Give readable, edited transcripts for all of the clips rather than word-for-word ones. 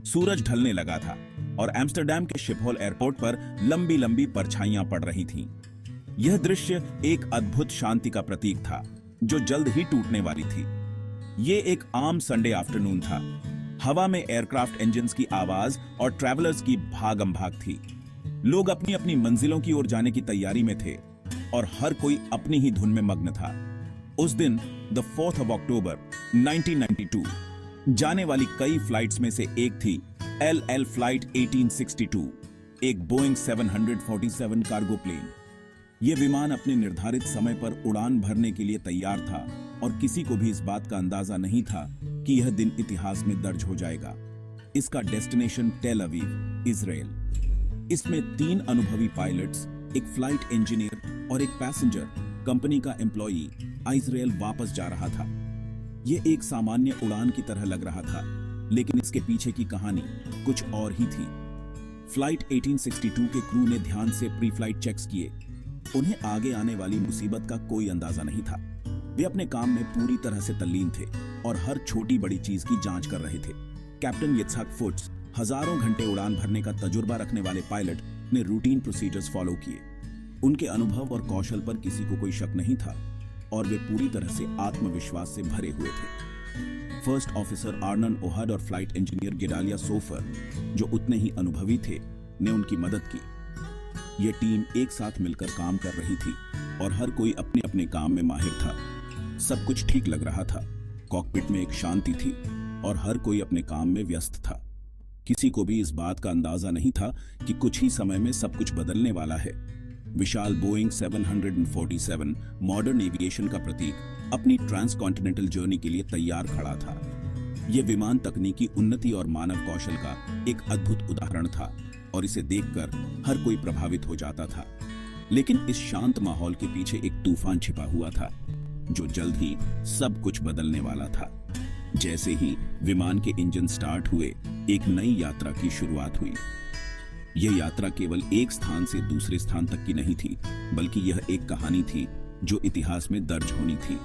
सूरज ढलने लगा था और एम्स्टर्डम के शिपहोल एयरपोर्ट पर लंबी लंबी परछाइयां पड़ रही थीं। यह दृश्य एक अद्भुत शांति का प्रतीक था जो जल्द ही टूटने वाली थी। ये एक आम संडे आफ्टरनून था। हवा में एयरक्राफ्ट इंजन्स की आवाज और ट्रैवलर्स की भागम भाग थी। लोग अपनी अपनी मंजिलों की ओर जाने की तैयारी में थे और हर कोई अपनी ही धुन में मग्न था। उस दिन द 4th of October 1992 जाने वाली कई फ्लाइट्स में से एक थी LL फ्लाइट 1862, एक बोइंग 747 कार्गो प्लेन। यह विमान अपने निर्धारित समय पर उड़ान भरने के लिए तैयार था और किसी को भी इस बात का अंदाजा नहीं था कि यह दिन इतिहास में दर्ज हो जाएगा। इसका डेस्टिनेशन टेल अवीव, इजराइल। इसमें 3 अनुभवी पायलट्स, एक फ्लाइट इंजीनियर और एक पैसेंजर कंपनी का एम्प्लॉई इजराइल वापस जा रहा था। यह एक सामान्य उड़ान की तरह लग रहा था, लेकिन इसके पीछे की कहानी कुछ और ही थी। फ्लाइट 1862 के क्रू ने ध्यान से प्री फ्लाइट चेक्स किए। उन्हें आगे आने वाली मुसीबत का कोई अंदाजा नहीं था। वे अपने काम में पूरी तरह से तल्लीन थे और हर छोटी बड़ी चीज की जांच कर रहे थे। कैप्टन यित्जहाक फुट्स, हजारों घंटे उड़ान भरने का तजुर्बा रखने वाले पायलट, ने रूटीन प्रोसीजर्स फॉलो किए। उनके अनुभव और कौशल पर किसी को कोई शक नहीं था और वे पूरी तरह से आत्मविश्वास से भरे हुए थे। फर्स्ट ऑफिसर आर्नन ओहड और फ्लाइट इंजीनियर गेडालिया सोफर, जो उतने ही अनुभवी थे, ने उनकी मदद की। यह टीम एक साथ मिलकर काम कर रही थी और हर कोई अपने अपने काम में माहिर था। सब कुछ ठीक लग रहा था। कॉकपिट में एक शांति थी और हर कोई अपने काम में व्यस्त था। किसी को भी इस बात का अंदाजा नहीं था कि कुछ ही समय में सब कुछ बदलने वाला है। विशाल बोइंग 747 मॉडर्न एविएशन का प्रतीक अपनी ट्रांसकॉन्टिनेंटल जर्नी के लिए तैयार खड़ा था। यह विमान तकनीकी उन्नति और मानव कौशल का एक अद्भुत उदाहरण था और इसे देखकर हर कोई प्रभावित हो जाता था। लेकिन इस शांत माहौल के पीछे एक तूफान छिपा हुआ था जो जल्द ही सब कुछ बदलने वाला था। जैसे ही विमान के इंजन स्टार्ट हुए, एक नई यात्रा की शुरुआत हुई। यह यात्रा केवल एक स्थान से दूसरे स्थान तक की नहीं थी, बल्कि यह एक कहानी थी जो इतिहास में दर्ज होनी थी।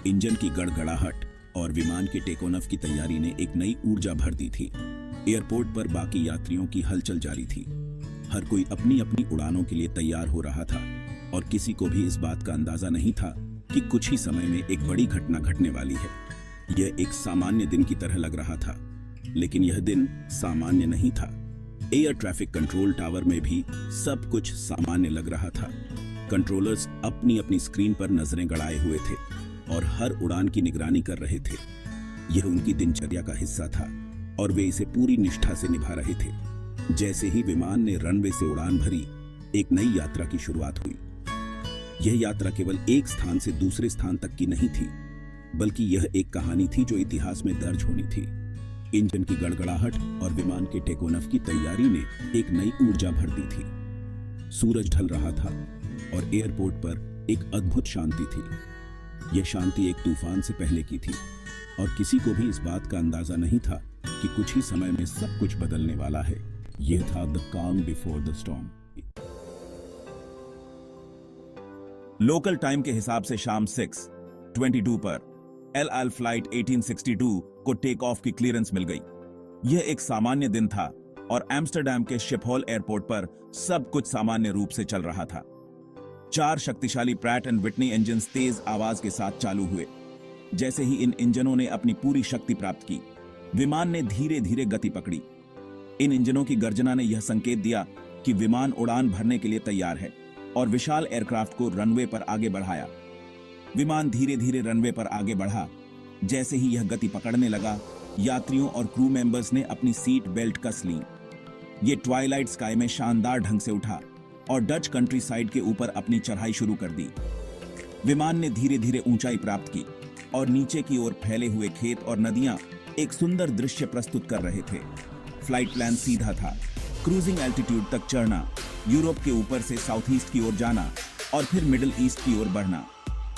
इंजन की गड़गड़ाहट और विमान के टेकोनफ की तैयारी ने एक नई ऊर्जा भर दी थी। एयरपोर्ट पर बाकी यात्रियों की हलचल जारी थी। हर कोई अपनी अपनी उड़ानों के लिए तैयार हो रहा था और किसी को भी इस बात का अंदाजा नहीं था कि कुछ ही समय में एक बड़ी घटना घटने वाली है। यह एक सामान्य दिन की तरह लग रहा था, लेकिन यह दिन सामान्य नहीं था। एयर ट्रैफिक कंट्रोल टावर में भी सब कुछ सामान्य लग रहा था। कंट्रोलर्स अपनी अपनी स्क्रीन पर नजरें गड़ाए हुए थे और हर उड़ान की निगरानी कर रहे थे। यह उनकी दिनचर्या का हिस्सा था और वे इसे पूरी निष्ठा से निभा रहे थे। जैसे ही विमान ने रनवे से उड़ान भरी, एक नई यात्रा की शुरुआत हुई। यह यात्रा केवल एक स्थान से दूसरे स्थान तक की नहीं थी, बल्कि यह एक कहानी थी जो इतिहास में दर्ज होनी थी। इंजन की गड़गड़ाहट और विमान के टेकोनफ की तैयारी ने एक नई ऊर्जा भर दी थी। सूरज ढल रहा था और एयरपोर्ट पर एक अद्भुत शांति थी। यह शांति एक तूफान से पहले की थी और किसी को भी इस बात का अंदाजा नहीं था कि कुछ ही समय में सब कुछ बदलने वाला है। यह था द काम before the storm. Local time के हिसाब से शाम 6:22 पर LL फ्लाइट 1862 को टेक ऑफ की क्लियरेंस मिल गई। यह एक सामान्य दिन था और एम्स्टर्डम के शिपहोल एयरपोर्ट पर सब कुछ सामान्य रूप से चल रहा था। 4 शक्तिशाली प्रैट एंड विटनी इंजन्स तेज आवाज के साथ चालू हुए। जैसे ही इन इंजनों ने अपनी पूरी शक्ति प्राप्त की, विमान ने धीरे धीरे गति पकड़ी। इन इंजनों की गर्जना ने यह संकेत दिया कि विमान उड़ान भरने के लिए तैयार है और विशाल एयरक्राफ्ट को रनवे पर आगे बढ़ाया। विमान धीरे धीरे रनवे पर आगे बढ़ा। जैसे ही यह गति पकड़ने लगा, यात्रियों और क्रू मेंबर्स ने अपनी सीट बेल्ट कस ली। ये ट्वाइलाइट स्काई में शानदार ढंग से उठा और डच कंट्री साइड के ऊपर अपनी चढ़ाई शुरू कर दी। विमान ने धीरे धीरे ऊंचाई प्राप्त की और नीचे की ओर फैले हुए खेत और नदियां एक सुंदर दृश्य प्रस्तुत कर रहे थे। फ्लाइट प्लान सीधा था, क्रूजिंग एल्टीट्यूड तक चढ़ना, यूरोप के ऊपर से साउथ ईस्ट की ओर जाना और फिर मिडिल ईस्ट की ओर बढ़ना।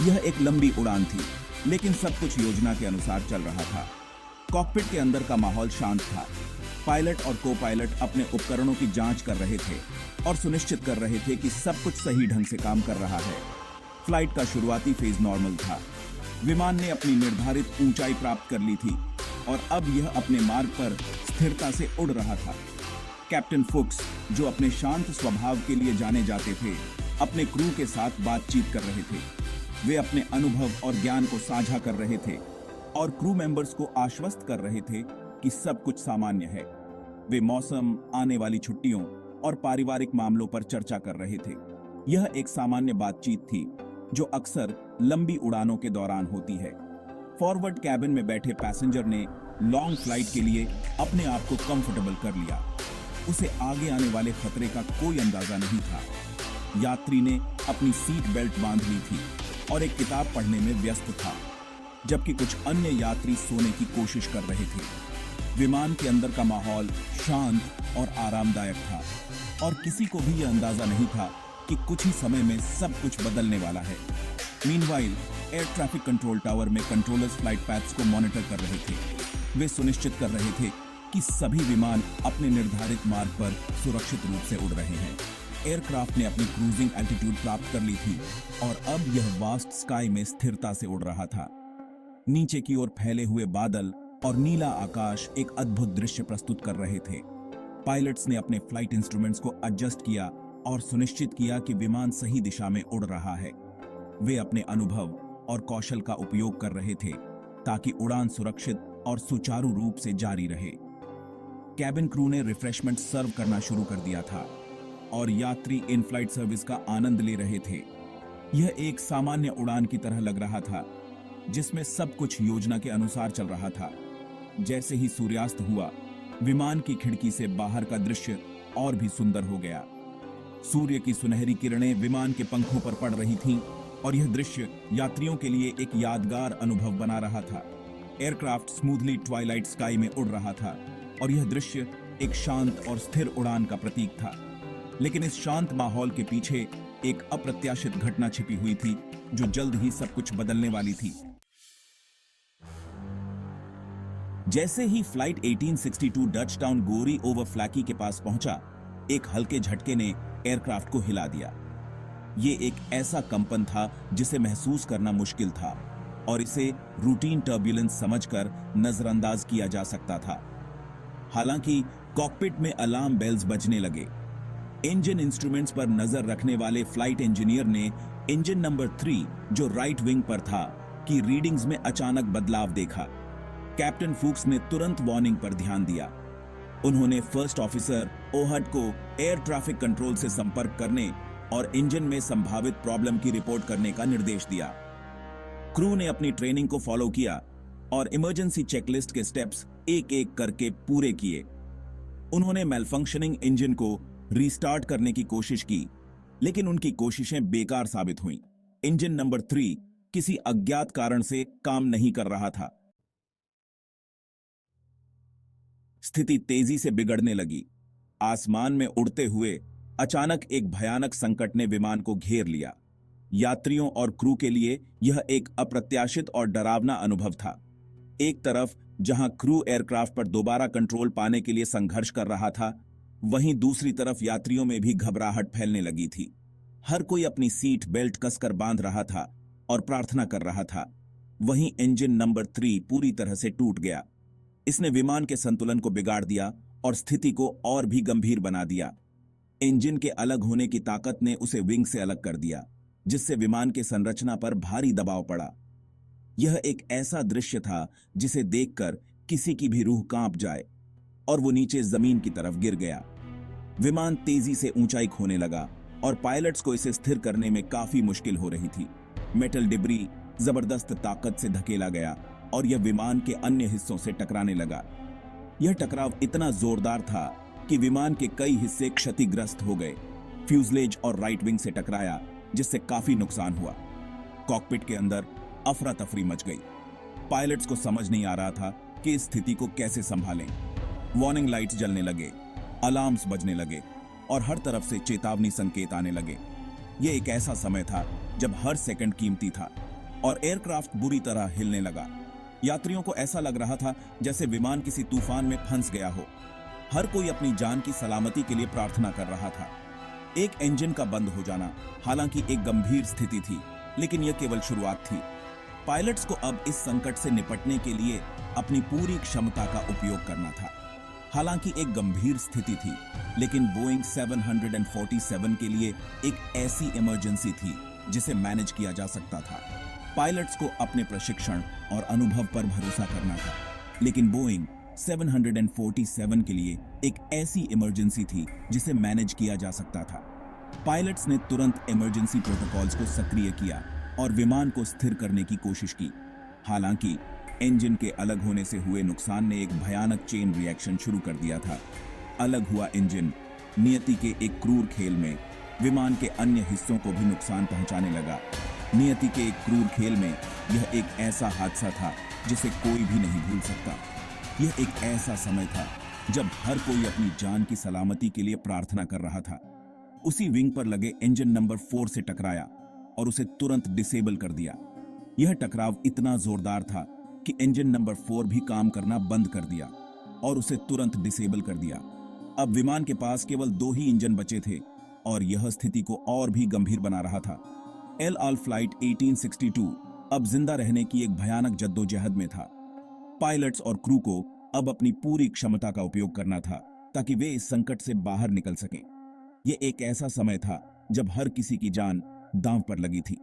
यह एक लंबी उड़ान थी, लेकिन सब कुछ योजना के अनुसार चल रहा था। कॉकपिट के अंदर का माहौल शांत था। पायलट और को पायलट अपने उपकरणों की जांच कर रहे थे और सुनिश्चित कर रहे थे कि सब कुछ सही ढंग से काम कर रहा है। फ्लाइट का शुरुआती फेज नॉर्मल था। विमान ने अपनी निर्धारित ऊंचाई प्राप्त कर ली थी और अब यह अपने मार्ग पर स्थिरता से उड़ रहा था। कैप्टन फुक्स, जो अपने शांत स्वभाव के लिए जाने जाते थे, अपने क्रू के साथ बातचीत कर रहे थे। वे अपने अनुभव और ज्ञान को साझा कर रहे थे और क्रू मेंबर्स को आश्वस्त कर रहे थे कि सब कुछ सामान्य है। वे मौसम, आने वाली छुट्टियों और पारिवारिक मामलों पर चर्चा कर रहे थे। यह एक सामान्य बातचीत थी जो अक्सर लंबी उड़ानों के दौरान होती है। फॉरवर्ड कैबिन में बैठे पैसेंजर ने लॉन्ग फ्लाइट के लिए अपने आप को कंफर्टेबल कर लिया। उसे आगे आने वाले खतरे का कोई अंदाजा नहीं था। यात्री ने अपनी सीट बेल्ट बांध ली थी और एक किताब पढ़ने में व्यस्त था, जबकि कुछ अन्य यात्री सोने की कोशिश कर रहे थे। विमान के अंदर का माहौल शांत और आरामदायक था और किसी को भी यह अंदाजा नहीं था कि कुछ ही समय में सब कुछ बदलने वाला है। Meanwhile, air traffic control tower में कंट्रोलर्स फ्लाइट पैथ्स को मॉनिटर कर रहे थे। वे सुनिश्चित कर रहे थे कि सभी विमान अपने निर्धारित मार्ग पर सुरक्षित रूप से उड़ रहे हैं। एयरक्राफ्ट ने अपनी क्रूजिंग एल्टीट्यूड प्राप्त कर ली थी और अब यह वास्ट स्काई में स्थिरता से उड़ रहा था। नीचे की ओर फैले हुए बादल और नीला आकाश एक अद्भुत दृश्य प्रस्तुत कर रहे थे। पायलट्स ने अपने फ्लाइट इंस्ट्रूमेंट्स को एडजस्ट किया और सुनिश्चित किया कि विमान सही दिशा में उड़ रहा है। वे अपने अनुभव और कौशल का उपयोग कर रहे थे ताकि उड़ान सुरक्षित और सुचारू रूप से जारी रहे। कैबिन क्रू ने रिफ्रेशमेंट सर्व करना शुरू कर दिया था और यात्री इन फ्लाइट सर्विस का आनंद ले रहे थे। यह एक सामान्य उड़ान की तरह लग रहा था, जिसमें सब कुछ योजना के अनुसार चल रहा था। जैसे ही सूर्यास्त हुआ, विमान की खिड़की से बाहर का दृश्य और भी सुंदर हो गया। सूर्य की सुनहरी किरणें विमान के पंखों पर पड़ रही थीं और यह दृश्य यात्रियों के लिए एक यादगार अनुभव बना रहा था। एयरक्राफ्ट स्मूथली ट्वाइलाइट स्काई में उड़ रहा था और यह दृश्य एक शांत और स्थिर उड़ान का प्रतीक था। लेकिन इस शांत माहौल के पीछे एक अप्रत्याशित घटना छिपी हुई थी जो जल्द ही सब कुछ बदलने वाली थी। जैसे ही फ्लाइट 1862 डच टाउन गोरी ओवर फ्लैकी के पास पहुंचा, एक हल्के झटके ने एयरक्राफ्ट को हिला दिया। ये एक ऐसा कंपन था जिसे महसूस करना मुश्किल था और इसे रूटीन टर्ब्यूलेंस समझकर नजरअंदाज किया जा सकता था। हालांकि कॉकपिट में अलार्म बेल्स बजने लगे। इंजन इंस्ट्रूमेंट्स पर नजर रखने वाले फ्लाइट इंजीनियर ने इंजन नंबर 3, जो राइट विंग पर था, की रीडिंग्स में अचानक बदलाव देखा। कैप्टन फुक्स ने तुरंत वार्निंग पर ध्यान दिया। उन्होंने फर्स्ट ऑफिसर ओहट को एयर ट्रैफिक कंट्रोल से संपर्क करने और इंजन में संभावित प्रॉब्लम की रिपोर्ट करने का निर्देश दिया। क्रू ने अपनी ट्रेनिंग को फॉलो किया और इमरजेंसी चेकलिस्ट के स्टेप्स एक एक करके पूरे किए। उन्होंने मेलफंक्शनिंग इंजन को रीस्टार्ट करने की कोशिश की, लेकिन उनकी कोशिशें बेकार साबित हुईं। इंजन नंबर 3 किसी अज्ञात कारण से काम नहीं कर रहा था। स्थिति तेजी से बिगड़ने लगी। आसमान में उड़ते हुए अचानक एक भयानक संकट ने विमान को घेर लिया। यात्रियों और क्रू के लिए यह एक अप्रत्याशित और डरावना अनुभव था। एक तरफ जहां क्रू एयरक्राफ्ट पर दोबारा कंट्रोल पाने के लिए संघर्ष कर रहा था, वहीं दूसरी तरफ यात्रियों में भी घबराहट फैलने लगी थी। हर कोई अपनी सीट बेल्ट कसकर बांध रहा था और प्रार्थना कर रहा था। वहीं इंजन नंबर 3 पूरी तरह से टूट गया। इसने विमान के संतुलन को बिगाड़ दिया और स्थिति को और भी गंभीर बना दिया। इंजन के अलग होने की ताकत ने उसे विंग से अलग कर दिया, जिससे विमान के संरचना पर भारी दबाव पड़ा। यह एक ऐसा दृश्य था जिसे देखकर किसी की भी रूह कांप जाए और वो नीचे जमीन की तरफ गिर गया। विमान तेजी से ऊंचाई खोने लगा और पायलट्स को इसे स्थिर करने में काफी मुश्किल हो रही थी। मेटल डिब्री जबरदस्त ताकत से धकेला गया और यह विमान के अन्य हिस्सों से टकराने लगा। यह टकराव इतना जोरदार था कि विमान के कई हिस्से क्षतिग्रस्त हो गए। फ्यूजलेज और राइट विंग से टकराया, जिससे काफी नुकसान हुआ। कॉकपिट के अंदर अफरा तफरी मच गई। पायलट्स को समझ नहीं आ रहा था कि इस स्थिति को कैसे संभालें। वार्निंग लाइट्स जलने लगे, अलार्म्स बजने लगे और हर तरफ से चेतावनी संकेत आने लगे। यह एक ऐसा समय था जब हर सेकंड कीमती था और एयरक्राफ्ट बुरी तरह हिलने लगा। यात्रियों को ऐसा लग रहा था जैसे विमान किसी तूफान में फंस गया हो। हर कोई अपनी जान की सलामती के लिए प्रार्थना कर रहा था। एक इंजन का बंद हो जाना हालांकि एक गंभीर स्थिति थी, लेकिन यह केवल शुरुआत थी। पायलट्स को अब इस संकट से निपटने के लिए अपनी पूरी क्षमता का उपयोग करना था। हालांकि एक गंभीर स्थिति थी, लेकिन बोइंग 747 के लिए एक ऐसी इमरजेंसी थी जिसे मैनेज किया जा सकता था। पायलट्स को अपने प्रशिक्षण और अनुभव पर भरोसा करना था, लेकिन बोइंग 747 के लिए एक ऐसी इमरजेंसी थी जिसे मैनेज किया जा सकता था। पायलट्स ने तुरंत इमरजेंसी प्रोटोकॉल्स को सक्रिय किया और विमान को स्थिर करने की कोशिश की। हालांकि इंजन के अलग होने से हुए नुकसान ने एक भयानक चेन रिएक्शन शुरू कर दिया था। अलग हुआ इंजन नियति के एक क्रूर खेल में विमान के अन्य हिस्सों को भी नुकसान पहुंचाने लगा। नियति के एक क्रूर खेल में यह एक ऐसा हादसा था जिसे कोई भी नहीं भूल सकता। यह एक ऐसा समय था जब हर कोई अपनी जान की सलामती के लिए प्रार्थना कर रहा था। उसी विंग पर लगे इंजन नंबर 4 से टकराया और उसे तुरंत डिसेबल कर दिया। यह टकराव इतना जोरदार था कि इंजन नंबर 4 भी काम करना बंद कर दिया और उसे तुरंत डिसेबल कर दिया। अब विमान के पास केवल 2 ही इंजन बचे थे और यह स्थिति को और भी गंभीर बना रहा था। एल आल फ्लाइट 1862 अब जिंदा रहने की एक भयानक जद्दोजहद में था। पायलट्स और क्रू को अब अपनी पूरी क्षमता का उपयोग करना था ताकि वे इस संकट से बाहर निकल सकें। यह एक ऐसा समय था जब हर किसी की जान दांव पर लगी थी।